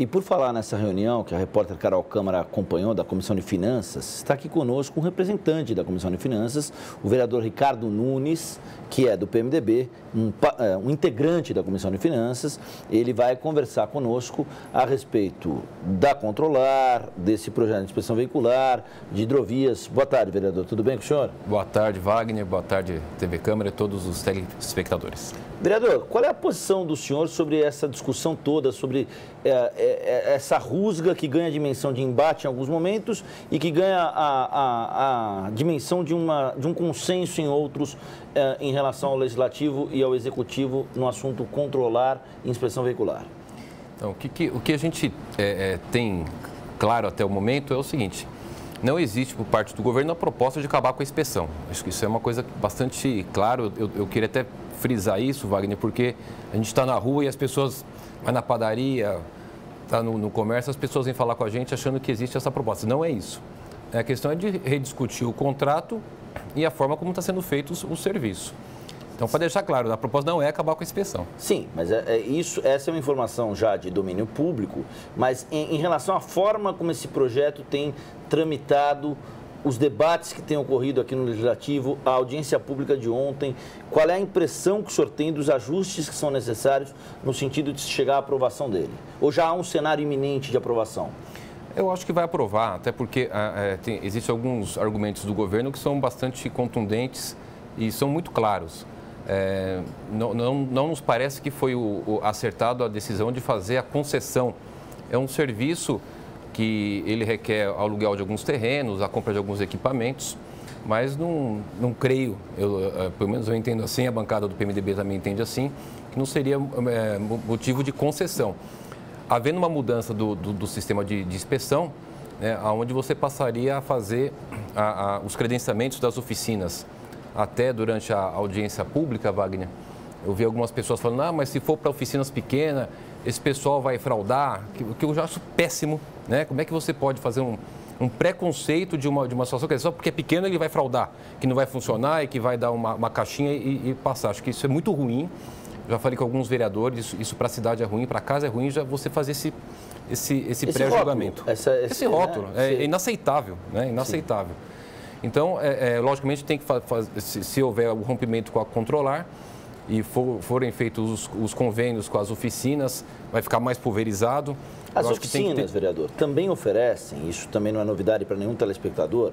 E por falar nessa reunião que a repórter Carol Câmara acompanhou da Comissão de Finanças, está aqui conosco um representante da Comissão de Finanças, o vereador Ricardo Nunes, que é do PMDB, um integrante da Comissão de Finanças. Ele vai conversar conosco a respeito da Controlar, desse projeto de inspeção veicular, de hidrovias. Boa tarde, vereador. Tudo bem com o senhor? Boa tarde, Wagner. Boa tarde, TV Câmara e todos os telespectadores. Vereador, qual é a posição do senhor sobre essa discussão toda, sobre essa rusga que ganha a dimensão de embate em alguns momentos e que ganha a dimensão de um consenso em outros em relação ao Legislativo e ao Executivo no assunto controlar e inspeção veicular? Então, o que a gente tem claro até o momento é o seguinte: não existe por parte do governo a proposta de acabar com a inspeção. Acho que isso é uma coisa bastante clara. Eu queria até frisar isso, Wagner, porque a gente está na rua e as pessoas vai na padaria, está no comércio, as pessoas vêm falar com a gente achando que existe essa proposta. Não é isso. A questão é de rediscutir o contrato e a forma como está sendo feito o serviço. Então, para deixar claro, a proposta não é acabar com a inspeção. Sim, mas essa é uma informação já de domínio público, mas em relação à forma como esse projeto tem tramitado, os debates que têm ocorrido aqui no Legislativo, a audiência pública de ontem, qual é a impressão que o senhor tem dos ajustes que são necessários no sentido de chegar à aprovação dele? Ou já há um cenário iminente de aprovação? Eu acho que vai aprovar, até porque existem alguns argumentos do governo que são bastante contundentes e são muito claros. Não nos parece que foi acertado a decisão de fazer a concessão. É um serviço que ele requer aluguel de alguns terrenos, a compra de alguns equipamentos, mas não creio, pelo menos eu entendo assim, a bancada do PMDB também entende assim, que não seria motivo de concessão. Havendo uma mudança do sistema de inspeção, onde você passaria a fazer os credenciamentos das oficinas, até durante a audiência pública, Wagner, eu vi algumas pessoas falando, mas se for para oficinas pequenas, esse pessoal vai fraudar, que eu já acho péssimo, né? Como é que você pode fazer um preconceito de uma situação que só porque é pequeno ele vai fraudar, que não vai funcionar e que vai dar uma caixinha e passar. Acho que isso é muito ruim. Já falei com alguns vereadores, isso para a cidade é ruim, para casa é ruim, já você fazer esse pré-julgamento. Esse rótulo é inaceitável, né? Inaceitável. Sim. Então, logicamente, tem que se houver o rompimento com a Controlar e forem feitos os convênios com as oficinas, vai ficar mais pulverizado. As oficinas, vereador, também oferecem, isso também não é novidade para nenhum telespectador,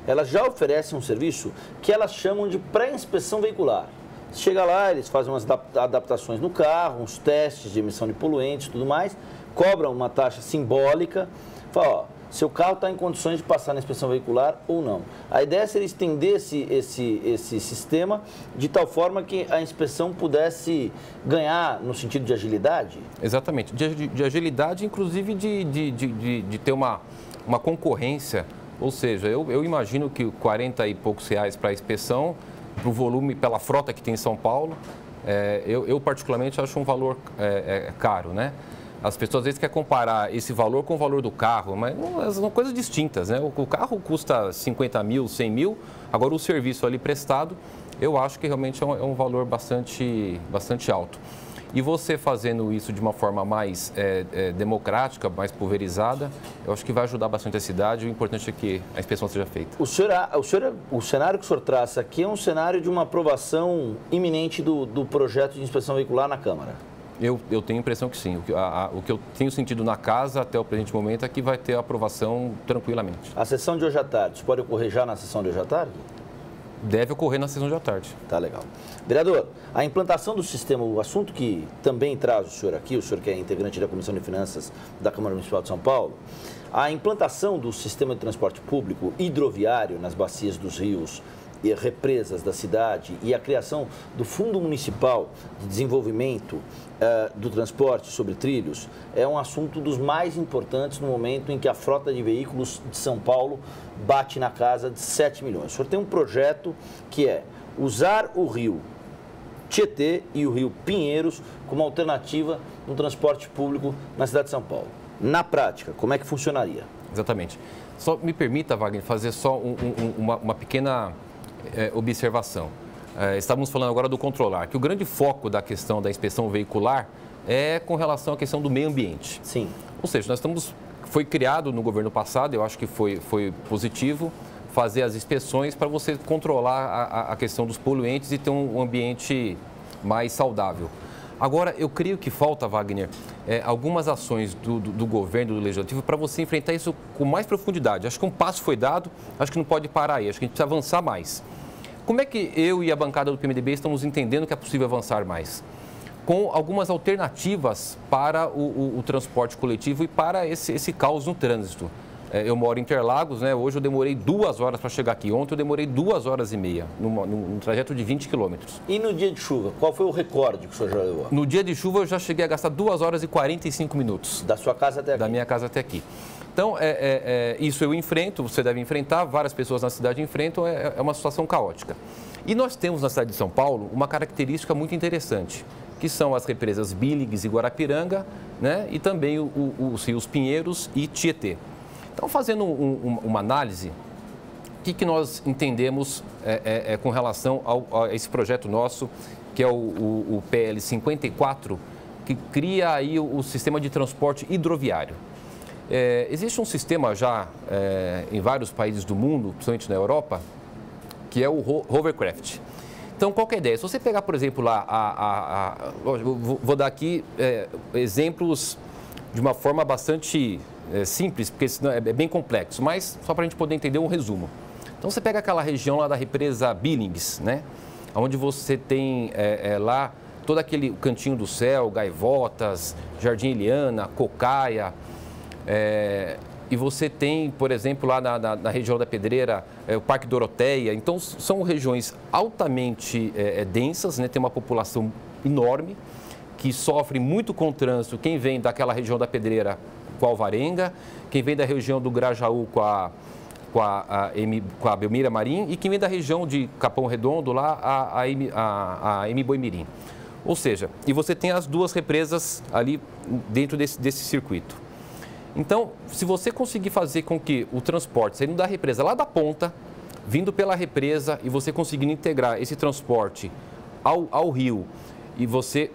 elas já oferecem um serviço que elas chamam de pré-inspeção veicular. Chega lá, eles fazem umas adaptações no carro, uns testes de emissão de poluentes e tudo mais, cobram uma taxa simbólica, fala, seu carro está em condições de passar na inspeção veicular ou não. A ideia seria estender esse sistema de tal forma que a inspeção pudesse ganhar no sentido de agilidade? Exatamente, de agilidade, inclusive de ter uma concorrência. Ou seja, eu imagino que 40 e poucos reais para a inspeção, para o volume, pela frota que tem em São Paulo, eu particularmente acho um valor caro, né? As pessoas às vezes querem comparar esse valor com o valor do carro, mas são coisas distintas, né? O carro custa 50 mil, 100 mil, agora o serviço ali prestado, eu acho que realmente é um valor bastante alto. E você fazendo isso de uma forma mais democrática, mais pulverizada, eu acho que vai ajudar bastante a cidade. O importante é que a inspeção seja feita. O cenário que o senhor traça aqui é um cenário de uma aprovação iminente do projeto de inspeção veicular na Câmara? Eu tenho a impressão que sim. O que eu tenho sentido na casa até o presente momento é que vai ter aprovação tranquilamente. A sessão de hoje à tarde, isso pode ocorrer já na sessão de hoje à tarde? Deve ocorrer na sessão de à tarde. Tá legal. Vereador, a implantação do sistema, o assunto que também traz o senhor aqui, o senhor que é integrante da Comissão de Finanças da Câmara Municipal de São Paulo, a implantação do sistema de transporte público hidroviário nas bacias dos rios e represas da cidade e a criação do Fundo Municipal de Desenvolvimento do Transporte sobre Trilhos é um assunto dos mais importantes no momento em que a frota de veículos de São Paulo bate na casa de 7 milhões. O senhor tem um projeto que é usar o rio Tietê e o rio Pinheiros como alternativa no transporte público na cidade de São Paulo. Na prática, como é que funcionaria? Exatamente. Só me permita, Wagner, fazer só uma pequena observação. Estávamos falando agora do Controlar, que o grande foco da questão da inspeção veicular é com relação à questão do meio ambiente. Sim. Ou seja, foi criado no governo passado, eu acho que foi positivo, fazer as inspeções para você controlar a questão dos poluentes e ter um ambiente mais saudável. Agora, eu creio que falta, Wagner, algumas ações do governo, do legislativo, para você enfrentar isso com mais profundidade. Acho que um passo foi dado, acho que não pode parar aí, acho que a gente precisa avançar mais. Como é que eu e a bancada do PMDB estamos entendendo que é possível avançar mais? Com algumas alternativas para o transporte coletivo e para esse caos no trânsito. Eu moro em Interlagos, né? Hoje eu demorei 2 horas para chegar aqui. Ontem eu demorei 2 horas e meia, num trajeto de 20 quilômetros. E no dia de chuva, qual foi o recorde que o senhor já levou? No dia de chuva eu já cheguei a gastar 2 horas e 45 minutos. Da sua casa até aqui? Da minha casa até aqui. Então, isso eu enfrento, você deve enfrentar, várias pessoas na cidade enfrentam, é uma situação caótica. E nós temos na cidade de São Paulo uma característica muito interessante, que são as represas Billings e Guarapiranga, né? E também os rios Pinheiros e Tietê. Então, fazendo uma análise, o que nós entendemos com relação a esse projeto nosso, que é o PL 54, que cria aí o sistema de transporte hidroviário. Existe um sistema já em vários países do mundo, principalmente na Europa, que é o hovercraft. Então, qual que é a ideia? Se você pegar, por exemplo, lá, vou dar aqui exemplos de uma forma bastante simples, porque senão é bem complexo, mas só para a gente poder entender um resumo. Então, você pega aquela região lá da represa Billings, né? Onde você tem lá todo aquele cantinho do céu, Gaivotas, Jardim Eliana, Cocaia, e você tem, por exemplo, lá na região da Pedreira, o Parque Doroteia. Então, são regiões altamente densas, né? Tem uma população enorme, que sofre muito com o trânsito. Quem vem daquela região da Pedreira com a Alvarenga, quem vem da região do Grajaú com a Belmira Marim e quem vem da região de Capão Redondo, lá a M. Boimirim. Ou seja, e você tem as duas represas ali dentro desse circuito. Então, se você conseguir fazer com que o transporte, saindo da represa lá da ponta, vindo pela represa e você conseguindo integrar esse transporte ao rio e você,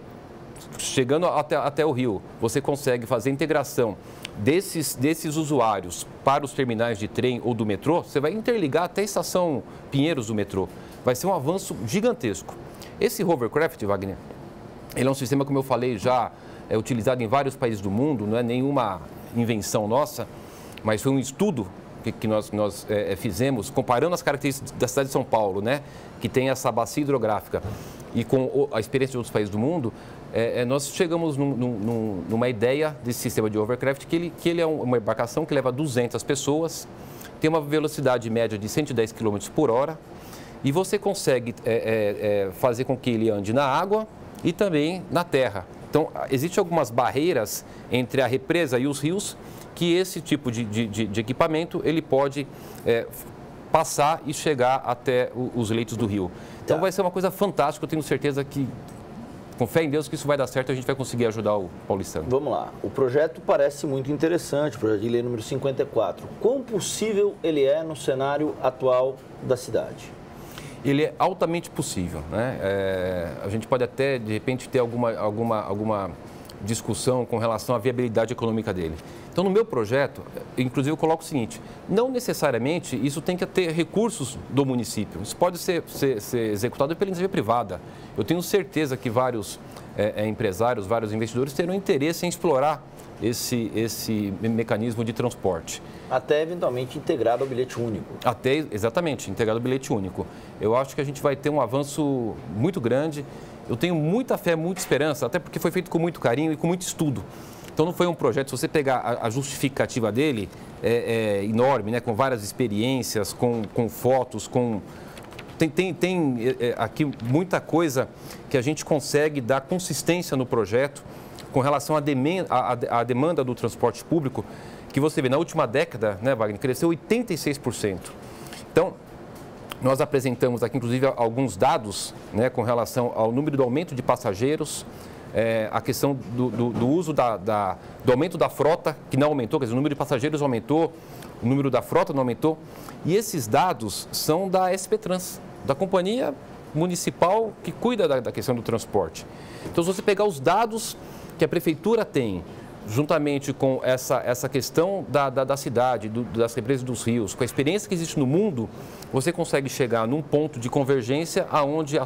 chegando até o rio, você consegue fazer a integração desses usuários para os terminais de trem ou do metrô, você vai interligar até a estação Pinheiros do metrô. Vai ser um avanço gigantesco. Esse hovercraft, Wagner, ele é um sistema, como eu falei, já utilizado em vários países do mundo, não é nenhuma invenção nossa, mas foi um estudo que nós fizemos, comparando as características da cidade de São Paulo, né, que tem essa bacia hidrográfica, e com a experiência de outros países do mundo, nós chegamos numa ideia desse sistema de hovercraft, que ele é uma embarcação que leva 200 pessoas, tem uma velocidade média de 110 km por hora, e você consegue fazer com que ele ande na água e também na terra. Então, existem algumas barreiras entre a represa e os rios que esse tipo de equipamento ele pode passar e chegar até os leitos do rio. Então, vai ser uma coisa fantástica. Eu tenho certeza que, com fé em Deus, que isso vai dar certo e a gente vai conseguir ajudar o paulistano. Vamos lá. O projeto parece muito interessante, o projeto de lei número 54. Quão possível ele é no cenário atual da cidade? Ele é altamente possível, né? A gente pode até, de repente, ter alguma discussão com relação à viabilidade econômica dele. Então, no meu projeto, inclusive, eu coloco o seguinte: não necessariamente isso tem que ter recursos do município. Isso pode ser executado pela iniciativa privada. Eu tenho certeza que vários empresários, vários investidores terão interesse em explorar esse mecanismo de transporte. Até eventualmente integrado ao bilhete único. Até, exatamente, integrado ao bilhete único. Eu acho que a gente vai ter um avanço muito grande. Eu tenho muita fé, muita esperança, até porque foi feito com muito carinho e com muito estudo. Então não foi um projeto, se você pegar a justificativa dele, é enorme, né? Com várias experiências, com fotos, Tem aqui muita coisa que a gente consegue dar consistência no projeto com relação à demanda do transporte público, que você vê na última década, né, Wagner, cresceu 86%. Então, nós apresentamos aqui, inclusive, alguns dados, né, com relação ao número do aumento de passageiros, a questão do uso do aumento da frota, que não aumentou, quer dizer, o número de passageiros aumentou, o número da frota não aumentou, e esses dados são da SP Trans, da companhia municipal que cuida da questão do transporte. Então, se você pegar os dados que a prefeitura tem, juntamente com essa questão da cidade, das represas dos rios, com a experiência que existe no mundo, você consegue chegar num ponto de convergência aonde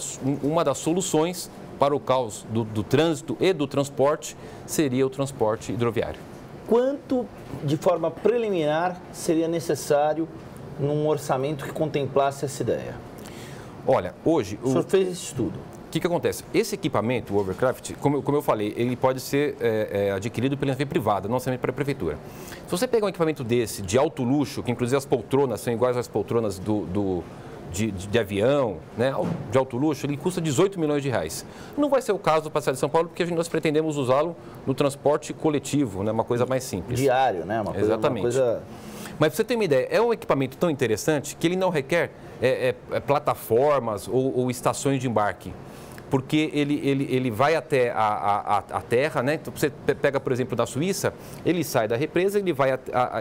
uma das soluções para o caos do trânsito e do transporte seria o transporte hidroviário. Quanto, de forma preliminar, seria necessário num orçamento que contemplasse essa ideia? Olha, hoje... O senhor fez esse estudo. O que acontece? Esse equipamento, o Overcraft, como eu falei, ele pode ser adquirido pela iniciativa privada, não somente pela prefeitura. Se você pegar um equipamento desse, de alto luxo, que inclusive as poltronas são iguais às poltronas de avião, né, de alto luxo, ele custa 18 milhões de reais. Não vai ser o caso para a cidade de São Paulo, porque nós pretendemos usá-lo no transporte coletivo, né, uma coisa mais simples. Diário, né? Exatamente. Mas para você ter uma ideia, é um equipamento tão interessante que ele não requer plataformas ou estações de embarque. Porque ele vai até a terra, né? Então, você pega, por exemplo, da Suíça, ele sai da represa, ele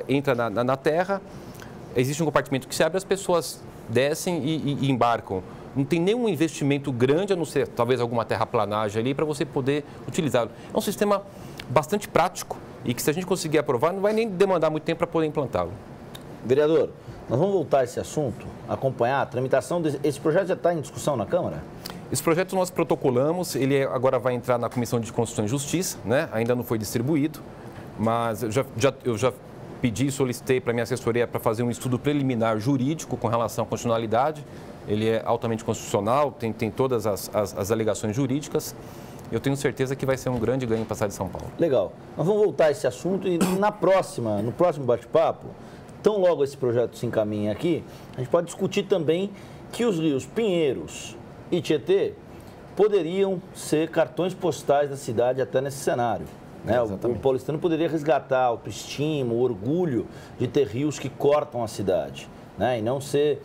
entra na terra, existe um compartimento que se abre, as pessoas descem e embarcam. Não tem nenhum investimento grande, a não ser talvez alguma terraplanagem ali, para você poder utilizá-lo. É um sistema bastante prático e que, se a gente conseguir aprovar, não vai nem demandar muito tempo para poder implantá-lo. Vereador, nós vamos voltar a esse assunto, acompanhar a tramitação. Esse projeto já está em discussão na Câmara? Esse projeto nós protocolamos, ele agora vai entrar na Comissão de Constituição e Justiça, né? Ainda não foi distribuído, mas eu já pedi e solicitei para a minha assessoria para fazer um estudo preliminar jurídico com relação à constitucionalidade. Ele é altamente constitucional, tem todas as alegações jurídicas. Eu tenho certeza que vai ser um grande ganho para a cidade de São Paulo. Legal. Nós vamos voltar a esse assunto e no próximo bate-papo, tão logo esse projeto se encaminha aqui, a gente pode discutir também que os rios Pinheiros e Tietê poderiam ser cartões postais da cidade até nesse cenário. Né? O paulistano poderia resgatar a autoestima, o orgulho de ter rios que cortam a cidade, né? E não ser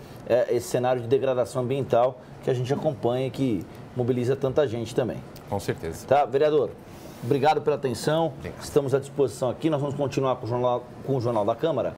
esse cenário de degradação ambiental que a gente acompanha e que mobiliza tanta gente também. Com certeza. Tá, vereador, obrigado pela atenção. Estamos à disposição aqui. Nós vamos continuar com o Jornal da Câmara.